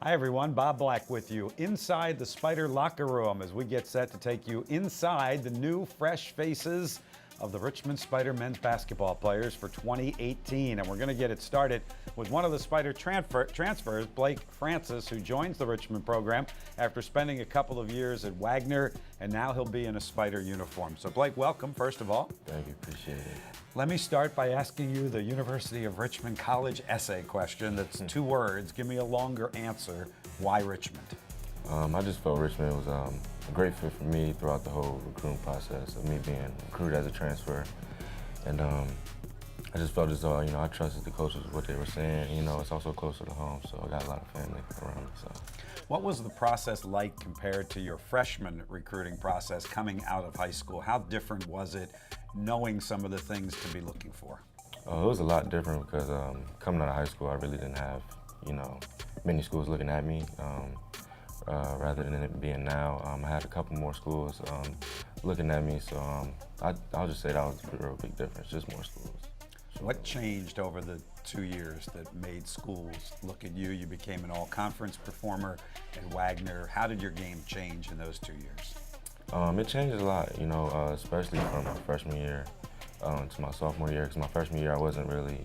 Hi everyone, Bob Black with you inside the Spider locker room as we get set to take you inside the new fresh faces of the Richmond Spider men's basketball players for 2018. And we're going to get it started with one of the Spider transfers, Blake Francis, who joins the Richmond program after spending a couple of years at Wagner, and now he'll be in a Spider uniform. So Blake, welcome, first of all. Thank you, appreciate it. Let me start by asking you the University of Richmond college essay question that's 2 words. Give me a longer answer. Why Richmond? I just felt Richmond was a great fit for me throughout the whole recruiting process of me being recruited as a transfer. And I just felt as though, I trusted the coaches, what they were saying. It's also closer to home, so I got a lot of family around me. So, what was the process like compared to your freshman recruiting process coming out of high school? How different was it, knowing some of the things to be looking for? it was a lot different because coming out of high school, I really didn't have, many schools looking at me. Rather than it being now, I had a couple more schools looking at me, so I'll just say that was a real big difference, just more schools. What changed over the 2 years that made schools look at you? You became an all-conference performer at Wagner. How did your game change in those 2 years? It changed a lot, especially from my freshman year to my sophomore year, because my freshman year I wasn't really,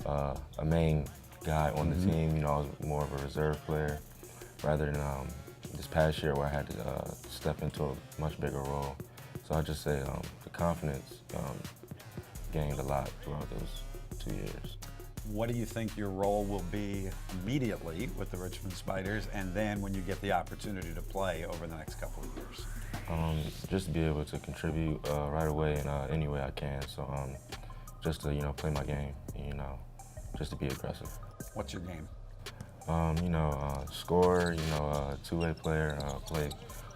a main guy on the team. I was more of a reserve player, rather than this past year where I had to step into a much bigger role. So I'd just say the confidence gained a lot throughout those 2 years. What do you think your role will be immediately with the Richmond Spiders, and then when you get the opportunity to play over the next couple of years? Just to be able to contribute right away in any way I can. So just to play my game, just to be aggressive. What's your game? Score, two-way player, play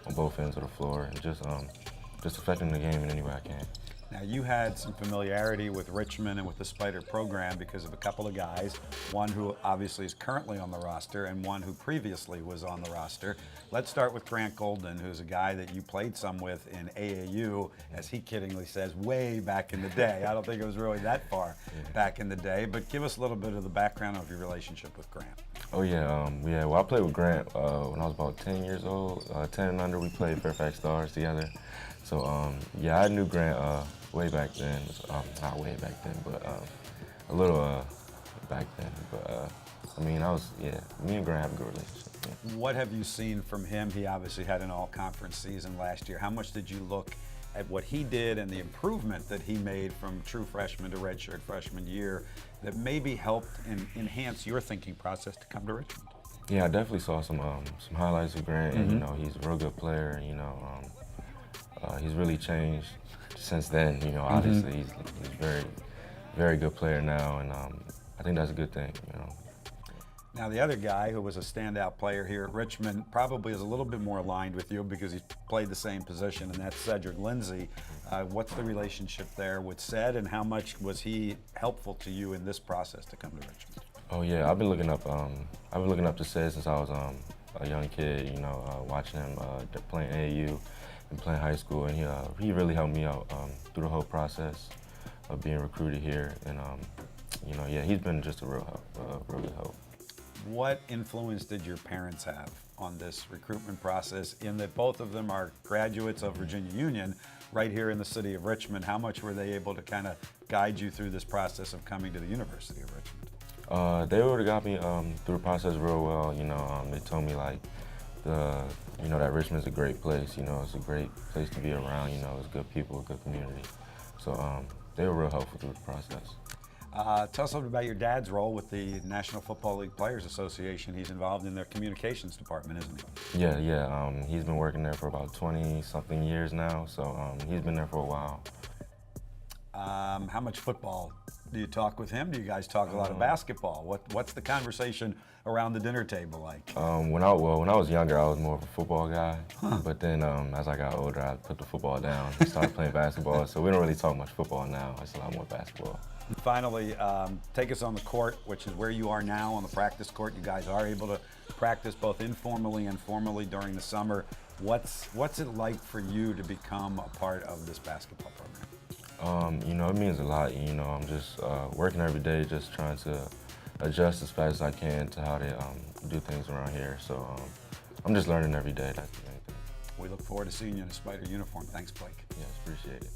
on both ends of the floor, and just affecting the game in any way I can. Now, you had some familiarity with Richmond and with the Spider program because of a couple of guys, one who obviously is currently on the roster and one who previously was on the roster. Let's start with Grant Golden, who's a guy that you played some with in AAU, as he kiddingly says, way back in the day. I don't think it was really that far back in the day, but give us a little bit of the background of your relationship with Grant. Oh yeah, well I played with Grant when I was about 10 years old, 10 and under. We played Fairfax Stars together. So yeah, I knew Grant way back then, not way back then, but a little back then. But me and Grant have a good relationship. Yeah. What have you seen from him? He obviously had an all-conference season last year. How much did you look at what he did and the improvement that he made from true freshman to redshirt freshman year that maybe helped and enhance your thinking process to come to Richmond? Yeah, I definitely saw some highlights of Grant, and he's a real good player. He's really changed since then. Obviously he's very, very good player now, and I think that's a good thing. Now, the other guy who was a standout player here at Richmond probably is a little bit more aligned with you because he's played the same position, and that's Cedric Lindsay. What's the relationship there with Ced, and how much was he helpful to you in this process to come to Richmond? Oh yeah, I've been looking up to Ced since I was a young kid. Watching him playing AAU and playing high school, and he really helped me out through the whole process of being recruited here. And yeah, he's been just a real good help. What influence did your parents have on this recruitment process, in that both of them are graduates of Virginia Union right here in the city of Richmond? How much were they able to kind of guide you through this process of coming to the University of Richmond? They would have got me through the process real well. They told me like that Richmond's a great place. It's a great place to be around. It's good people, good community. So they were real helpful through the process. Tell us a little bit about your dad's role with the National Football League Players Association. He's involved in their communications department, isn't he? Yeah. He's been working there for about 20-something years now, so he's been there for a while. How much football do you talk with him? Do you guys talk a lot of basketball? What's the conversation around the dinner table like? When I was younger, I was more of a football guy. But then as I got older, I put the football down and started playing basketball. So we don't really talk much football now. It's a lot more basketball. And finally, take us on the court, which is where you are now, on the practice court. You guys are able to practice both informally and formally during the summer. What's it like for you to become a part of this basketball program? It means a lot. I'm just working every day, just trying to adjust as fast as I can to how they do things around here. So I'm just learning every day. That's the main thing. We look forward to seeing you in a Spider uniform. Thanks, Blake. Yes, appreciate it.